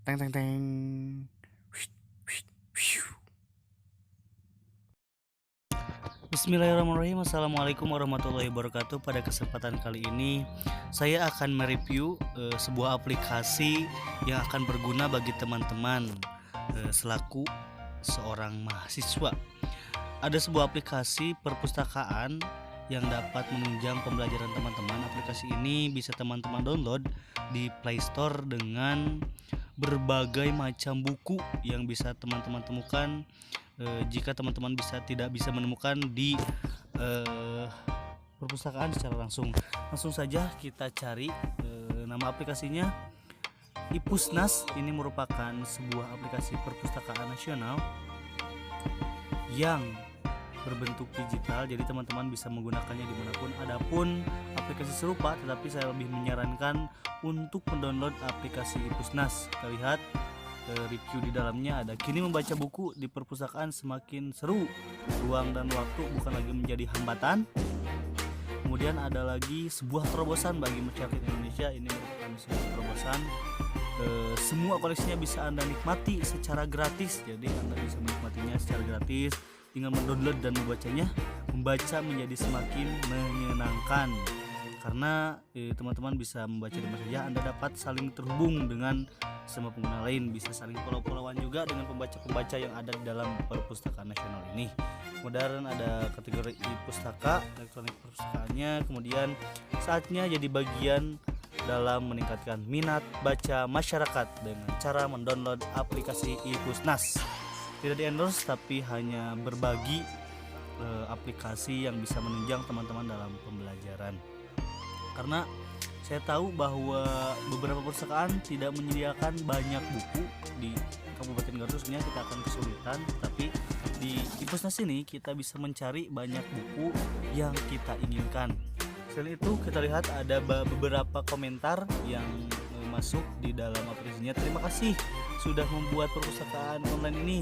Teng teng teng. Wih, wih, wih. Bismillahirrahmanirrahim. Assalamualaikum warahmatullahi wabarakatuh. Pada kesempatan kali ini saya akan mereview sebuah aplikasi yang akan berguna bagi teman-teman selaku seorang mahasiswa. Ada sebuah aplikasi perpustakaan yang dapat menunjang pembelajaran teman-teman. Aplikasi ini bisa teman-teman download di Play Store dengan berbagai macam buku yang bisa teman-teman temukan jika teman-teman tidak bisa menemukan di perpustakaan secara langsung. Langsung saja kita cari nama aplikasinya Ipusnas. Ini merupakan sebuah aplikasi perpustakaan nasional yang berbentuk digital, jadi teman-teman bisa menggunakannya dimanapun. Adapun aplikasi serupa, tetapi saya lebih menyarankan untuk mendownload aplikasi Ipusnas. Kita lihat review di dalamnya ada: kini membaca buku di perpustakaan semakin seru, ruang dan waktu bukan lagi menjadi hambatan. Kemudian ada lagi sebuah terobosan bagi masyarakat Indonesia. Ini merupakan sebuah terobosan, semua koleksinya bisa Anda nikmati secara gratis. Jadi Anda bisa menikmatinya secara gratis tinggal mendownload dan membacanya. Membaca menjadi semakin menyenangkan karena teman-teman bisa membaca di mana saja. Anda dapat saling terhubung dengan semua pengguna lain, bisa saling follow-followan juga dengan pembaca-pembaca yang ada di dalam perpustakaan nasional ini. Kemudian ada kategori e-pustaka, elektronik perpustakaannya. Kemudian saatnya jadi bagian dalam meningkatkan minat baca masyarakat dengan cara mendownload aplikasi Ipusnas. Tidak di-endorse, tapi hanya berbagi aplikasi yang bisa menunjang teman-teman dalam pembelajaran. Karena saya tahu bahwa beberapa perpustakaan tidak menyediakan banyak buku di Kabupaten Garut, sebenarnya kita akan kesulitan. Tapi di Ipusnas ini kita bisa mencari banyak buku yang kita inginkan. Selain itu kita lihat ada beberapa komentar yang masuk di dalam aplikasinya. Terima kasih sudah membuat perpustakaan online ini.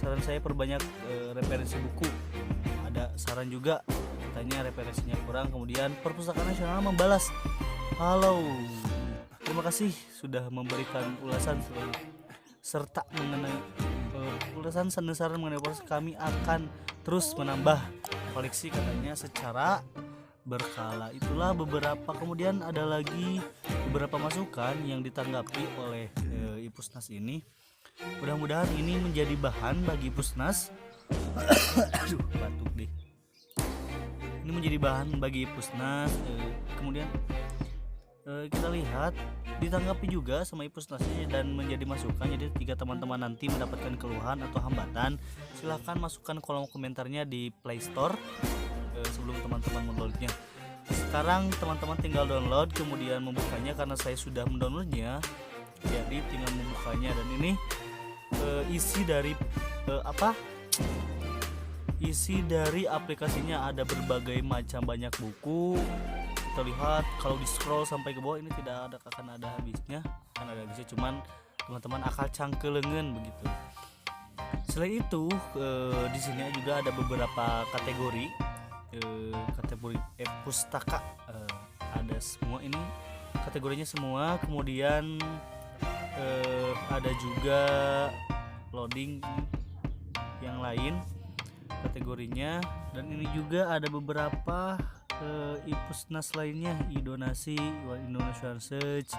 Saran saya perbanyak referensi buku. Ada saran juga katanya referensinya kurang. Kemudian perpustakaan nasional membalas, halo, terima kasih sudah memberikan ulasan serta mengenai ulasan saran mengenai proses. Kami akan terus menambah koleksi katanya secara berkala. Itulah beberapa. Kemudian ada lagi beberapa masukan yang ditanggapi oleh Ipusnas ini. Mudah-mudahan ini menjadi bahan bagi Ipusnas. Aduh, batuk deh. Ini menjadi bahan bagi Ipusnas. Kemudian kita lihat ditanggapi juga sama Ipusnasnya dan menjadi masukan. Jadi jika teman-teman nanti mendapatkan keluhan atau hambatan, silahkan masukkan kolom komentarnya di Play Store sebelum teman-teman mendownloadnya. Sekarang teman-teman tinggal download kemudian membukanya, karena saya sudah mendownloadnya, jadi tinggal membukanya. Dan ini isi dari isi dari aplikasinya ada berbagai macam banyak buku. Kita lihat kalau di scroll sampai ke bawah ini tidak akan ada habisnya, cuman teman-teman akal cangkelengen begitu. Selain itu di sini juga ada beberapa kategori pustaka, ada semua ini kategorinya semua. Kemudian ada juga loading yang lain kategorinya, dan ini juga ada beberapa Ipusnas lainnya, e-donasi, Indonesian Search.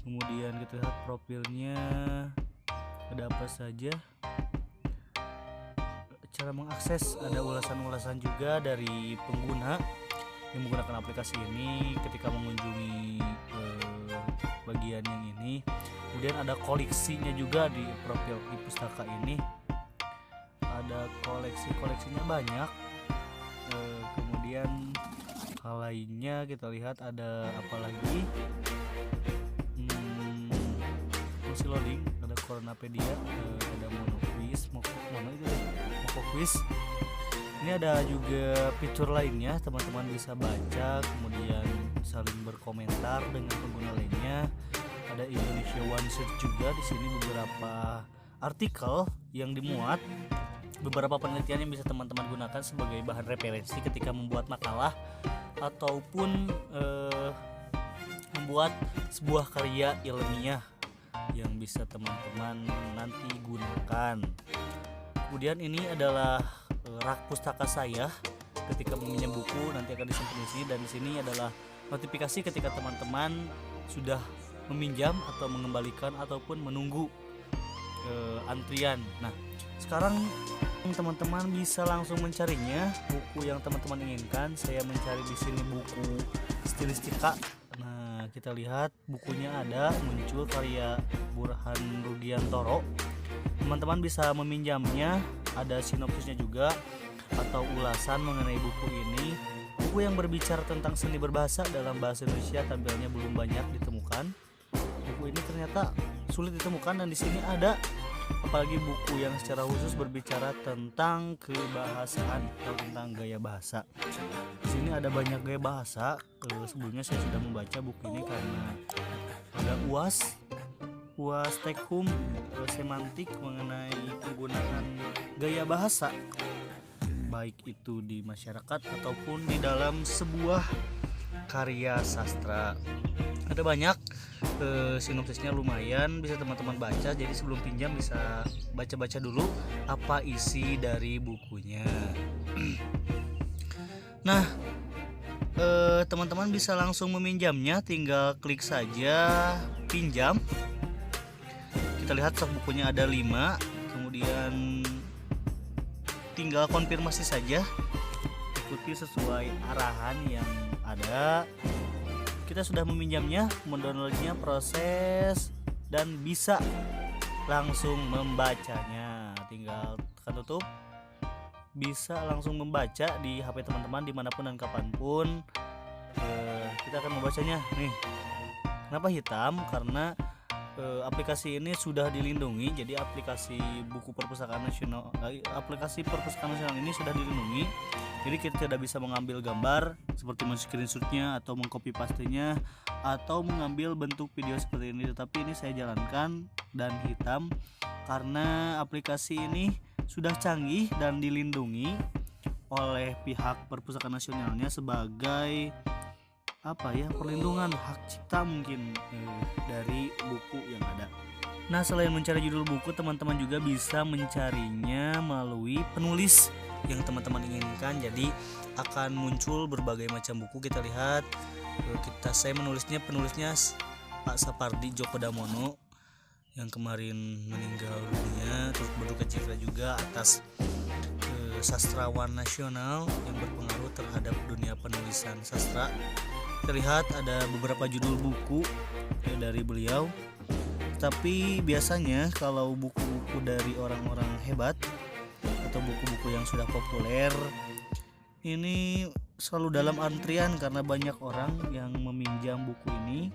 Kemudian kita lihat profilnya ada apa saja, cara mengakses, ada ulasan-ulasan juga dari pengguna yang menggunakan aplikasi ini ketika mengunjungi bagian yang ini. Kemudian ada koleksinya juga di profil Ipustaka ini, ada koleksinya banyak. Kemudian hal lainnya kita lihat ada apa lagi, masih loading. Ada Coronapedia, ada Mokoquiz. Ini ada juga fitur lainnya, teman-teman bisa baca kemudian saling berkomentar dengan pengguna lainnya. Ada Indonesia One Search juga. Di sini beberapa artikel yang dimuat, beberapa penelitian yang bisa teman-teman gunakan sebagai bahan referensi ketika membuat makalah ataupun membuat sebuah karya ilmiah. yang bisa teman-teman nanti gunakan. Kemudian ini adalah rak pustaka saya ketika meminjam buku, nanti akan disimpan di sini, dan di sini adalah notifikasi ketika teman-teman sudah meminjam atau mengembalikan ataupun menunggu antrian. Nah, sekarang teman-teman bisa langsung mencarinya buku yang teman-teman inginkan. Saya mencari di sini buku stilistika. Nah, kita lihat bukunya ada muncul karya Burhan Rudiantoro. Teman-teman bisa meminjamnya, ada sinopsisnya juga atau ulasan mengenai buku ini. Buku yang berbicara tentang seni berbahasa dalam bahasa Indonesia tampilnya belum banyak ditemukan. Buku ini ternyata sulit ditemukan, dan di sini ada apalagi buku yang secara khusus berbicara tentang kebahasaan atau tentang gaya bahasa. Di sini ada banyak gaya bahasa. Sebelumnya saya sudah membaca buku ini karena ada UAS take home semantik mengenai penggunaan gaya bahasa, baik itu di masyarakat ataupun di dalam sebuah karya sastra. Ada banyak, sinopsisnya lumayan, bisa teman-teman baca. Jadi sebelum pinjam bisa baca-baca dulu apa isi dari bukunya. Nah, teman-teman bisa langsung meminjamnya, tinggal klik saja pinjam. Kita lihat stok bukunya ada 5, kemudian tinggal konfirmasi saja, ikuti sesuai arahan yang ada. Kita sudah meminjamnya, mendownloadnya, proses, dan bisa langsung membacanya. Tinggal tekan tutup, bisa langsung membaca di HP teman-teman dimanapun dan kapanpun. Kita akan membacanya nih. Kenapa hitam? Karena aplikasi ini sudah dilindungi. Jadi aplikasi buku perpustakaan nasional, aplikasi perpustakaan nasional ini sudah dilindungi. Jadi kita tidak bisa mengambil gambar seperti men-screenshotnya atau mengcopy pastenya atau mengambil bentuk video seperti ini. Tetapi ini saya jalankan dan hitam karena aplikasi ini sudah canggih dan dilindungi oleh pihak perpustakaan nasionalnya sebagai perlindungan hak cipta mungkin dari buku yang ada. Nah, selain mencari judul buku, teman-teman juga bisa mencarinya melalui penulis yang teman-teman inginkan. Jadi akan muncul berbagai macam buku. Kita lihat, saya penulisnya Pak Sapardi Djoko Damono yang kemarin meninggal dunia, terus berduka cita juga atas sastrawan nasional yang berpengaruh terhadap dunia penulisan sastra. Terlihat ada beberapa judul buku dari beliau. Tapi biasanya kalau buku-buku dari orang-orang hebat atau buku-buku yang sudah populer ini selalu dalam antrian karena banyak orang yang meminjam buku ini.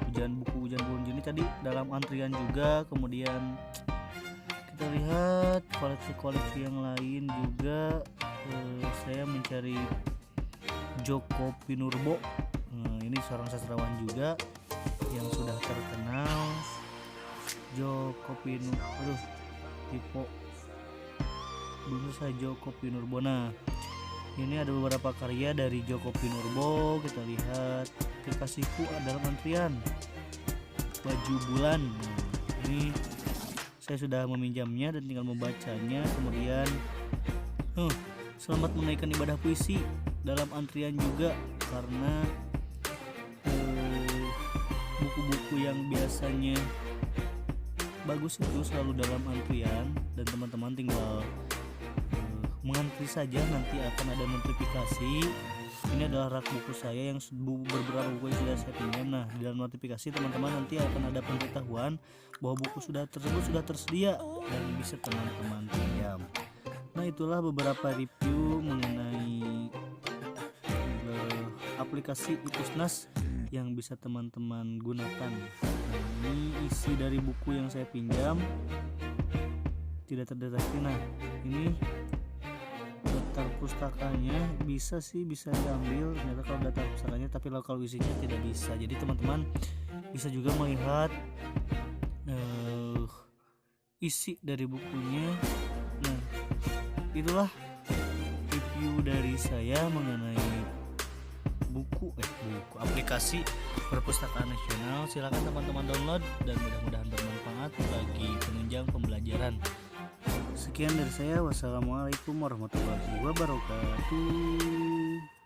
Ujian buku ini tadi dalam antrian juga. Kemudian kita lihat koleksi-koleksi yang lain juga. Saya mencari Djoko Pinurbo. Ini seorang sastrawan juga yang sudah terkenal. Djoko Pinurbo, Djoko Pinurbo. Nah, ini ada beberapa karya dari Djoko Pinurbo. Kita lihat Kekasihku dalam antrian, Baju Bulan. Ini saya sudah meminjamnya dan tinggal membacanya. Kemudian Selamat Menunaikan Ibadah Puisi dalam antrian juga, karena buku-buku yang biasanya bagus itu selalu dalam antrian, dan teman-teman tinggal mengantri saja, nanti akan ada notifikasi. Ini adalah rak buku saya yang beberapa buku yang sudah saya pinjam. Nah, di dalam notifikasi teman-teman nanti akan ada pemberitahuan bahwa buku tersebut sudah tersedia dan bisa teman-teman pinjam. Nah, itulah beberapa review mengenai aplikasi Ipusnas yang bisa teman-teman gunakan. Nah, ini isi dari buku yang saya pinjam tidak terdeteksi. Nah, ini daftar pustakanya bisa diambil ternyata kalau daftar pustakanya, tapi kalau isinya tidak bisa. Jadi teman-teman bisa juga melihat isi dari bukunya. Nah, itulah review dari saya mengenai buku aplikasi Perpustakaan Nasional. Silakan teman-teman download dan mudah-mudahan bermanfaat bagi penunjang pembelajaran. Sekian dari saya. Wassalamualaikum warahmatullahi wabarakatuh.